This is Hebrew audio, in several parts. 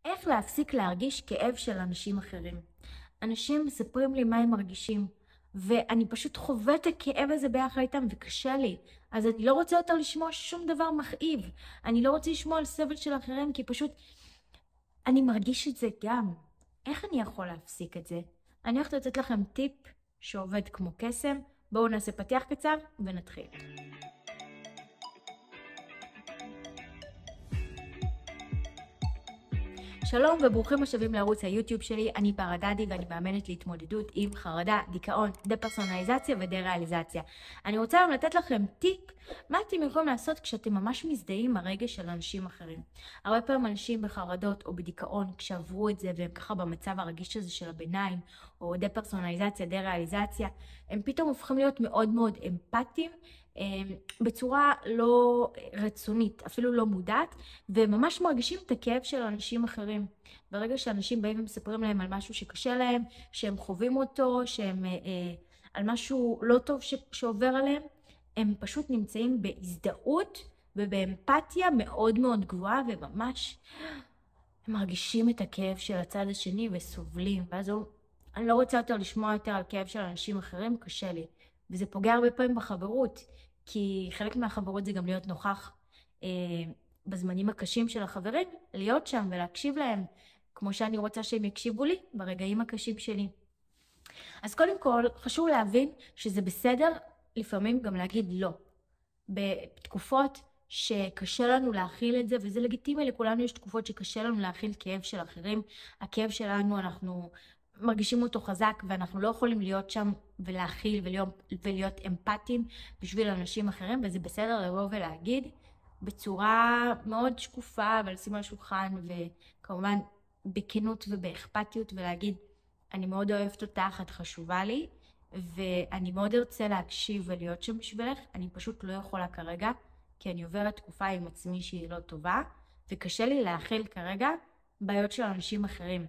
איך להפסיק להרגיש כאב של אנשים אחרים? אנשים מספרים לי מה הם מרגישים, ואני פשוט חווה את הכאב הזה ביחד איתם, וקשה לי. אז אני לא רוצה יותר לשמוע שום דבר מכאיב. אני לא רוצה לשמוע על סבל של אחרים, כי פשוט אני מרגיש את זה גם. איך אני יכול להפסיק את זה? אני הולכת לתת לכם טיפ שעובד כמו קסם. בואו נעשה פתיח קצר ונתחיל. שלום וברוכים השבים לערוץ היוטיוב שלי, אני בר דדי ואני מאמנת להתמודדות עם חרדה, דיכאון, דפרסונליזציה ודה-ריאליזציה. אני רוצה היום לתת לכם טיפ מה אתם יכולים לעשות כשאתם ממש מזדהים עם הרגש של אנשים אחרים. הרבה פעמים אנשים בחרדות או בדיכאון כשעברו את זה והם ככה במצב הרגיש הזה של הביניים או דה-פרסונליזציה, דה-ריאליזציה, הם פתאום הופכים להיות מאוד מאוד אמפתיים בצורה לא רצונית, אפילו לא מודעת, וממש מרגישים את הכאב של אנשים אחרים. ברגע שאנשים באים ומספרים להם על משהו שקשה להם, שהם חווים אותו, שהם על משהו לא טוב שעובר עליהם, הם פשוט נמצאים בהזדהות ובאמפתיה מאוד מאוד גבוהה, וממש הם מרגישים את הכאב של הצד השני וסובלים. ואז אני לא רוצה יותר לשמוע יותר על כאב של אנשים אחרים, קשה לי. וזה פוגע הרבה פעמים בחברות, כי חלק מהחברות זה גם להיות נוכח בזמנים הקשים של החברים, להיות שם ולהקשיב להם, כמו שאני רוצה שהם יקשיבו לי ברגעים הקשים שלי. אז קודם כל, חשוב להבין שזה בסדר לפעמים גם להגיד לא. בתקופות שקשה לנו להכיל את זה, וזה לגיטימי, לכולנו יש תקופות שקשה לנו להכיל כאב של אחרים. הכאב שלנו, אנחנו מרגישים אותו חזק, ואנחנו לא יכולים להיות שם ולהכיל ולהיות אמפתיים בשביל אנשים אחרים, וזה בסדר לבוא ולהגיד בצורה מאוד שקופה, ולשים על השולחן, וכמובן בכנות ובאכפתיות, ולהגיד, אני מאוד אוהבת אותך, את חשובה לי, ואני מאוד ארצה להקשיב ולהיות שם בשבילך, אני פשוט לא יכולה כרגע, כי אני עוברת תקופה עם עצמי שהיא לא טובה, וקשה לי להכיל כרגע בעיות של אנשים אחרים.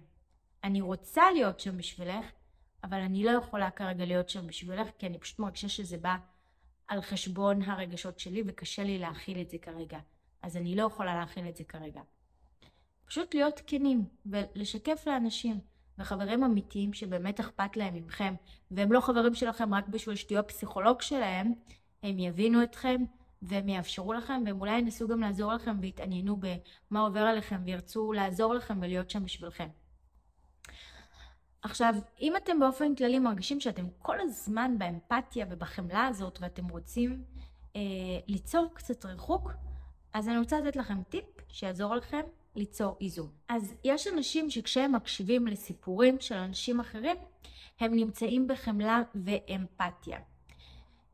אני רוצה להיות שם בשבילך, אבל אני לא יכולה כרגע להיות שם בשבילך, כי אני פשוט מרגישה שזה בא על חשבון הרגשות שלי, וקשה לי להכיל את זה כרגע. אז אני לא יכולה להכיל את זה כרגע. פשוט להיות כנים ולשקף לאנשים וחברים אמיתיים שבאמת אכפת להם ממכם, והם לא חברים שלכם רק בשביל שתהיו הפסיכולוג שלהם, הם יבינו אתכם והם יאפשרו לכם, והם אולי ינסו גם לעזור לכם ויתעניינו במה עובר עליכם וירצו לעזור לכם ולהיות שם בשבילכם. עכשיו, אם אתם באופן כללי מרגישים שאתם כל הזמן באמפתיה ובחמלה הזאת ואתם רוצים ליצור קצת ריחוק, אז אני רוצה לתת לכם טיפ שיעזור לכם ליצור איזון. אז יש אנשים שכשהם מקשיבים לסיפורים של אנשים אחרים, הם נמצאים בחמלה ואמפתיה.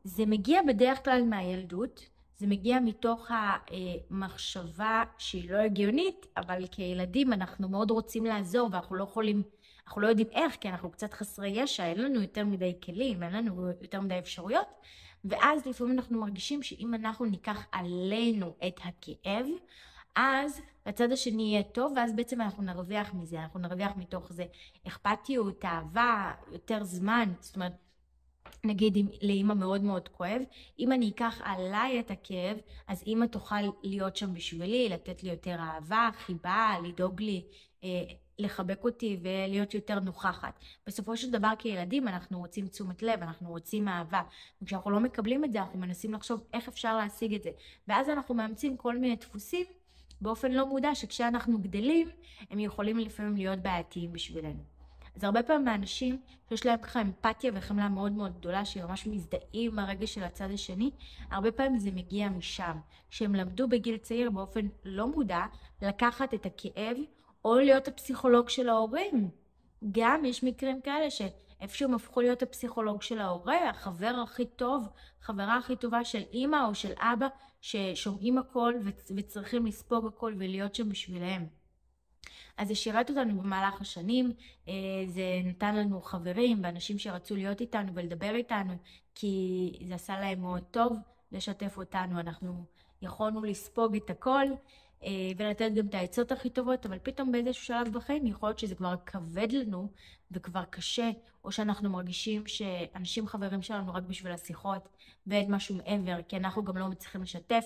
זה מגיע בדרך כלל מהילדות, זה מגיע מתוך המחשבה שהיא לא הגיונית, אבל כילדים אנחנו מאוד רוצים לעזור ואנחנו לא יכולים, אנחנו לא יודעים איך, כי אנחנו קצת חסרי ישע, אין לנו יותר מדי כלים, אין לנו יותר מדי אפשרויות, ואז לפעמים אנחנו מרגישים שאם אנחנו ניקח עלינו את הכאב, אז לצד השני יהיה טוב, ואז בעצם אנחנו נרוויח מזה, אנחנו נרוויח מתוך זה אכפתיות, אהבה, יותר זמן. זאת אומרת, נגיד אם לאמא מאוד מאוד כואב, אם אני אקח עליי את הכאב, אז אמא תוכל להיות שם בשבילי, לתת לי יותר אהבה, חיבה, לדאוג לי, לחבק אותי ולהיות יותר נוכחת. בסופו של דבר כילדים אנחנו רוצים תשומת לב, אנחנו רוצים אהבה, וכשאנחנו לא מקבלים את זה אנחנו מנסים לחשוב איך אפשר להשיג את זה, ואז אנחנו מאמצים כל מיני דפוסים באופן לא מודע שכשאנחנו גדלים הם יכולים לפעמים להיות בעייתיים בשבילנו. אז הרבה פעמים האנשים שיש להם ככה אמפתיה וחמלה מאוד מאוד גדולה, שממש מזדהים עם הרגש של הצד השני, הרבה פעמים זה מגיע משם, שהם למדו בגיל צעיר באופן לא מודע לקחת את הכאב או להיות הפסיכולוג של ההורים. גם יש מקרים כאלה שאיפשהו הם הפכו להיות הפסיכולוג של ההורה, החבר הכי טוב, חברה הכי טובה של אמא או של אבא, ששומעים הכל וצריכים לספוג הכל ולהיות שם בשבילהם. אז זה שירת אותנו במהלך השנים, זה נתן לנו חברים ואנשים שרצו להיות איתנו ולדבר איתנו, כי זה עשה להם מאוד טוב לשתף אותנו, אנחנו יכולנו לספוג את הכל ולתת גם את העצות הכי טובות, אבל פתאום באיזשהו שלב בחיים יכול להיות שזה כבר כבד לנו וכבר קשה, או שאנחנו מרגישים שאנשים חברים שלנו רק בשביל השיחות ואין משהו מעבר, כי אנחנו גם לא מצליחים לשתף,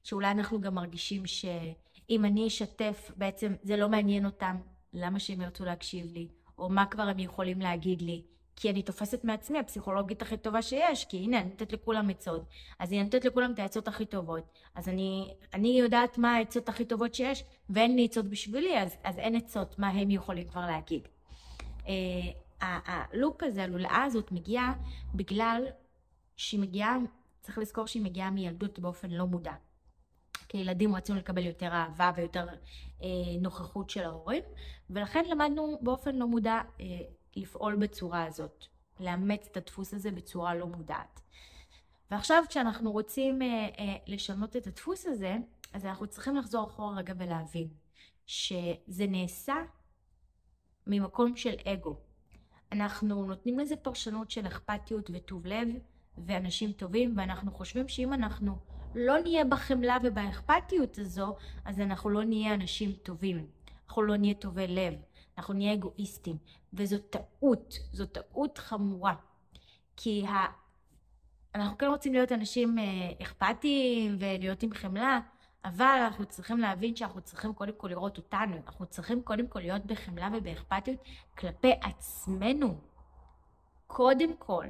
שאולי אנחנו גם מרגישים אם אני אשתף, בעצם זה לא מעניין אותם למה שהם ירצו להקשיב לי, או מה כבר הם יכולים להגיד לי, כי אני תופסת מעצמי הפסיכולוגית הכי טובה שיש, כי הנה, אני נותנת לכולם עצות, אז אני נותנת לכולם את העצות הכי טובות, אז אני יודעת מה העצות הכי טובות שיש, ואין לי עצות בשבילי, אז אין עצות מה הם יכולים כבר להגיד. הלופ הזה, הלולאה הזאת מגיעה בגלל שהיא מגיעה, צריך לזכור שהיא מגיעה מילדות באופן לא מודע. כי ילדים רצו לקבל יותר אהבה ויותר נוכחות של ההורים, ולכן למדנו באופן לא מודע לפעול בצורה הזאת, לאמץ את הדפוס הזה בצורה לא מודעת. ועכשיו כשאנחנו רוצים לשנות את הדפוס הזה, אז אנחנו צריכים לחזור אחורה רגע ולהבין שזה נעשה ממקום של אגו. אנחנו נותנים לזה פרשנות של אכפתיות וטוב לב ואנשים טובים, ואנחנו חושבים שאם אנחנו לא נהיה בחמלה ובאכפתיות הזו, אז אנחנו לא נהיה אנשים טובים. אנחנו לא נהיה טובי לב, אנחנו נהיה אגואיסטים, וזו טעות, זו טעות חמורה. כי אנחנו כן רוצים להיות אנשים אכפתיים ולהיות עם חמלה, אבל אנחנו צריכים להבין שאנחנו צריכים קודם כל לראות אותנו, אנחנו צריכים קודם כל להיות בחמלה ובאכפתיות כלפי עצמנו. קודם כל,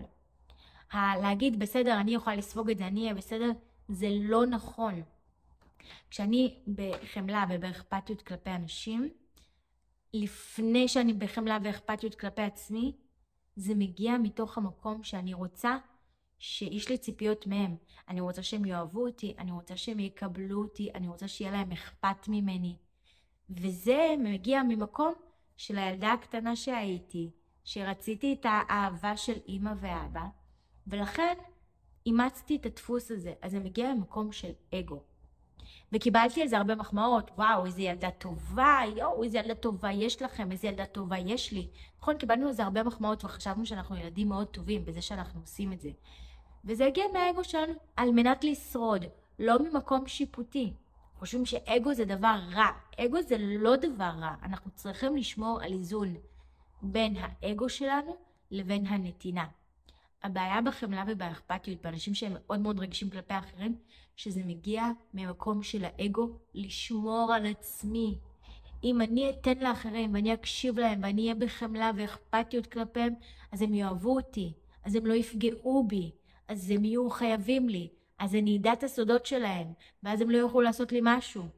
להגיד בסדר, אני אוכל לספוג את זה, אני אהיה בסדר, זה לא נכון. כשאני בחמלה ובאכפתיות כלפי אנשים, לפני שאני בחמלה ואכפתיות כלפי עצמי, זה מגיע מתוך המקום שאני רוצה שיש לי ציפיות מהם. אני רוצה שהם יאהבו אותי, אני רוצה שהם יקבלו אותי, אני רוצה שיהיה להם אכפת ממני. וזה מגיע ממקום של הילדה הקטנה שהייתי, שרציתי את האהבה של אמא ואבא, ולכן אימצתי את הדפוס הזה. אז זה מגיע ממקום של אגו. וקיבלתי על זה הרבה מחמאות, וואו, איזה ילדה טובה, יואו, איזה ילדה טובה יש לכם, איזה ילדה טובה יש לי. נכון, קיבלנו על זה הרבה מחמאות וחשבנו שאנחנו ילדים מאוד טובים בזה שאנחנו עושים את זה. וזה הגיע מהאגו שלנו על מנת לשרוד, לא ממקום שיפוטי. חושבים שאגו זה דבר רע. אגו זה לא דבר רע. אנחנו צריכים לשמור על איזון בין האגו שלנו לבין הנתינה. הבעיה בחמלה ובאכפתיות, באנשים שהם מאוד מאוד רגישים כלפי האחרים, שזה מגיע ממקום של האגו לשמור על עצמי. אם אני אתן לאחרים ואני אקשיב להם ואני אהיה בחמלה ואכפתיות כלפיהם, אז הם יאהבו אותי, אז הם לא יפגעו בי, אז הם יהיו חייבים לי, אז אני אדע את הסודות שלהם, ואז הם לא יוכלו לעשות לי משהו.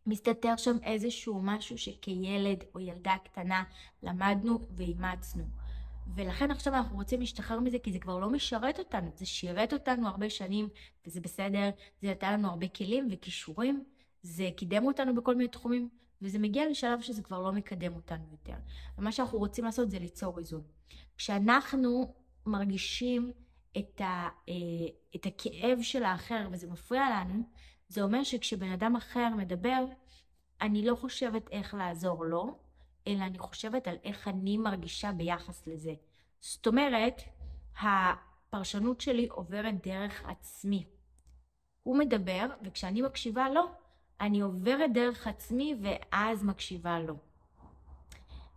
מסתתר שם איזשהו משהו שכילד או ילדה קטנה למדנו ואימצנו. ולכן עכשיו אנחנו רוצים להשתחרר מזה, כי זה כבר לא משרת אותנו. זה שירת אותנו הרבה שנים, וזה בסדר, זה נתן לנו הרבה כלים וכישורים, זה קידם אותנו בכל מיני תחומים, וזה מגיע לשלב שזה כבר לא מקדם אותנו יותר. ומה שאנחנו רוצים לעשות זה ליצור איזון. כשאנחנו מרגישים את הכאב של האחר, וזה מפריע לנו, זה אומר שכשבן אדם אחר מדבר, אני לא חושבת איך לעזור לו, אלא אני חושבת על איך אני מרגישה ביחס לזה. זאת אומרת, הפרשנות שלי עוברת דרך עצמי. הוא מדבר, וכשאני מקשיבה לו, אני עוברת דרך עצמי ואז מקשיבה לו.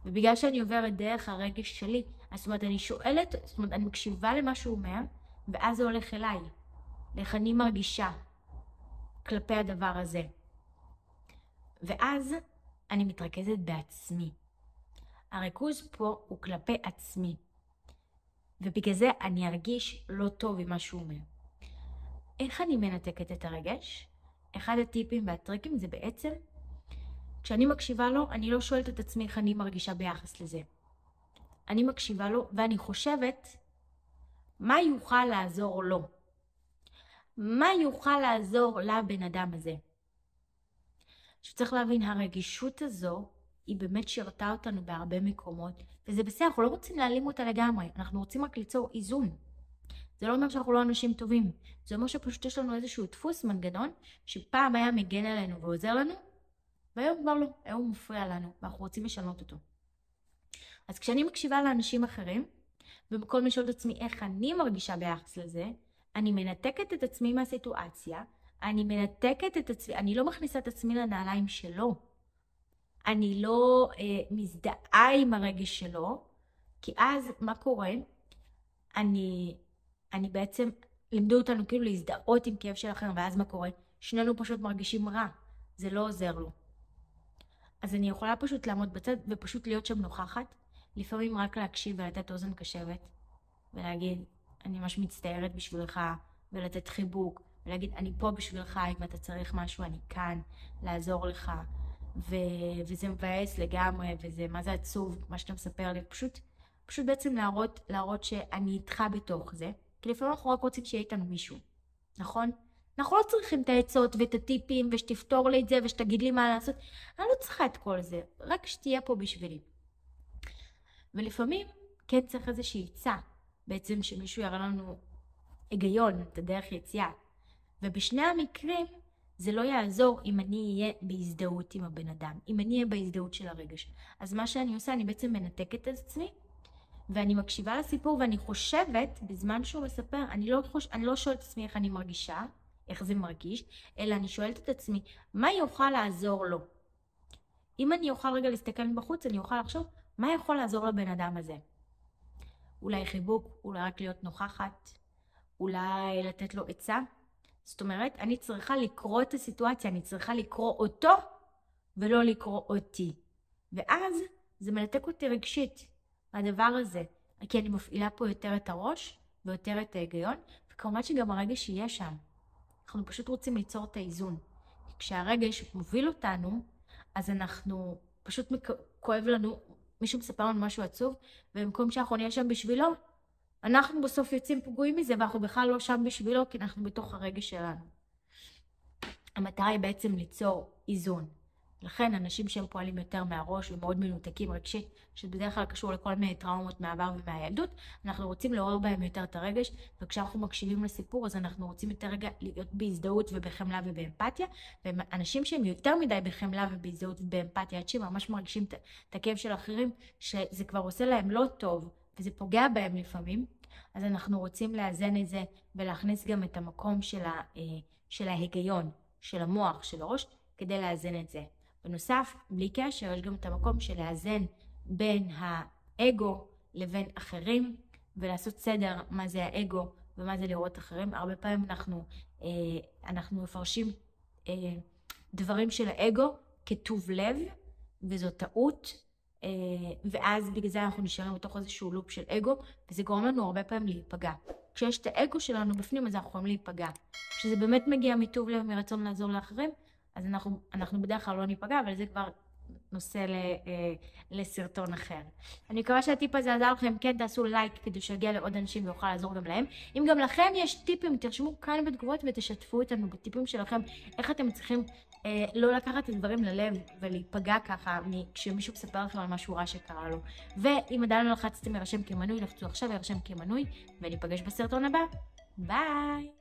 ובגלל שאני עוברת דרך הרגש שלי, זאת אומרת, אני מקשיבה למה שהוא אומר, ואז זה הולך אליי. איך אני מרגישה כלפי הדבר הזה. ואז אני מתרכזת בעצמי. הריכוז פה הוא כלפי עצמי. ובגלל זה אני ארגיש לא טוב עם מה שהוא אומר. איך אני מנתקת את הרגש? אחד הטיפים והטריקים זה בעצם, כשאני מקשיבה לו, אני לא שואלת את עצמי איך אני מרגישה ביחס לזה. אני מקשיבה לו ואני חושבת מה יוכל לעזור לו. מה יוכל לעזור לבן אדם הזה. שצריך להבין, הרגישות הזו היא באמת שירתה אותנו בהרבה מקומות, וזה בסדר, אנחנו לא רוצים להעלים אותה לגמרי, אנחנו רוצים רק ליצור איזון. זה לא אומר שאנחנו לא אנשים טובים, זה אומר שפשוט יש לנו איזשהו דפוס מנגנון, שפעם היה מגן עלינו ועוזר לנו, והיום כבר לא, היום הוא מפריע לנו, ואנחנו רוצים לשנות אותו. אז כשאני מקשיבה לאנשים אחרים, ובכל לשאול את עצמי איך אני מרגישה ביחס לזה, אני מנתקת את עצמי מהסיטואציה, אני לא מכניסה את עצמי לנעליים שלו, אני לא מזדהה עם הרגש שלו, כי אז מה קורה? אני בעצם, לימדו אותנו כאילו להזדהות עם כאב של אחר, ואז מה קורה? שנינו פשוט מרגישים רע. זה לא עוזר לו. אז אני יכולה פשוט לעמוד בצד ופשוט להיות שם נוכחת, לפעמים רק להקשיב ולתת אוזן קשבת, ולהגיד, אני ממש מצטערת בשבילך, ולתת חיבוק, ולהגיד, אני פה בשבילך, אם אתה צריך משהו, אני כאן, לעזור לך, וזה מבאס לגמרי, וזה מה זה עצוב, מה שאתה מספר לי, פשוט בעצם להראות שאני איתך בתוך זה, כי לפעמים אנחנו רק רוצים שיהיה איתנו מישהו, נכון? אנחנו לא צריכים את העצות ואת הטיפים, ושתפתור לי את זה, ושתגיד לי מה לעשות, אני לא צריכה את כל זה, רק שתהיה פה בשבילי. ולפעמים כן צריך איזושהי עצה, בעצם שמישהו יראה לנו היגיון, את הדרך יציאה. ובשני המקרים זה לא יעזור אם אני אהיה בהזדהות עם הבן אדם, אם אני אהיה בהזדהות של הרגש. אז מה שאני עושה, אני בעצם מנתקת את עצמי, ואני מקשיבה לסיפור ואני חושבת, בזמן שהוא מספר, אני לא שואלת את עצמי איך אני מרגישה, איך זה מרגיש, אלא אני שואלת את עצמי, מה יוכל לעזור לו? אם אני אוכל רגע להסתכל בחוץ, אני אוכל לחשוב, מה יכול לעזור לבן אדם הזה? אולי חיבוק, אולי רק להיות נוכחת, אולי לתת לו עצה. זאת אומרת, אני צריכה לקרוא את הסיטואציה, אני צריכה לקרוא אותו, ולא לקרוא אותי. ואז זה מנתק אותי רגשית, הדבר הזה, כי אני מפעילה פה יותר את הראש, ויותר את ההיגיון, וכמובן שגם הרגש יהיה שם. אנחנו פשוט רוצים ליצור את האיזון. כשהרגש מוביל אותנו, אז אנחנו פשוט כואב לנו, מישהו מספר לנו משהו עצוב, ובמקום שאנחנו נהיה שם בשבילו, אנחנו בסוף יוצאים פגועים מזה, ואנחנו בכלל לא שם בשבילו, כי אנחנו בתוך הרגש שלנו. המטרה היא בעצם ליצור איזון. לכן אנשים שהם פועלים יותר מהראש ומאוד מנותקים רגשית, שבדרך כלל קשור לכל מיני טראומות מהעבר ומהילדות, אנחנו רוצים לעורר בהם יותר את הרגש, וכשאנחנו מקשיבים לסיפור, אז אנחנו רוצים יותר רגע להיות בהזדהות ובחמלה ובאמפתיה, ואנשים שהם יותר מדי בחמלה ובהזדהות ובאמפתיה, עד שממש מרגישים את הכאב של אחרים, שזה כבר עושה להם לא טוב, וזה פוגע בהם לפעמים, אז אנחנו רוצים לאזן את זה, ולהכניס גם את המקום של ההיגיון, של המוח, של הראש, כדי לאזן את זה. בנוסף, בלי קשר, יש גם את המקום של לאזן בין האגו לבין אחרים, ולעשות סדר מה זה האגו ומה זה לראות אחרים. הרבה פעמים אנחנו מפרשים דברים של האגו כטוב לב, וזו טעות, ואז בגלל זה אנחנו נשארים בתוך איזשהו לופ של אגו, וזה גורם לנו הרבה פעמים להיפגע. כשיש את האגו שלנו בפנים, אז אנחנו יכולים להיפגע. כשזה באמת מגיע מטוב לב, מרצון לעזור לאחרים, אז אנחנו בדרך כלל לא ניפגע, אבל זה כבר נושא לסרטון אחר. אני מקווה שהטיפ הזה עזר לכם, כן תעשו לייק כדי שיגיע לעוד אנשים ויוכל לעזור גם להם. אם גם לכם יש טיפים, תרשמו כאן בתגובות ותשתפו אותנו בטיפים שלכם, איך אתם צריכים לא לקחת את הדברים ללב ולהיפגע ככה כשמישהו מספר לכם על משהו רע שקרה לו. ואם עדיין לא לחצתם להירשם כמנוי, לחצו עכשיו להירשם כמנוי, וניפגש בסרטון הבא. ביי!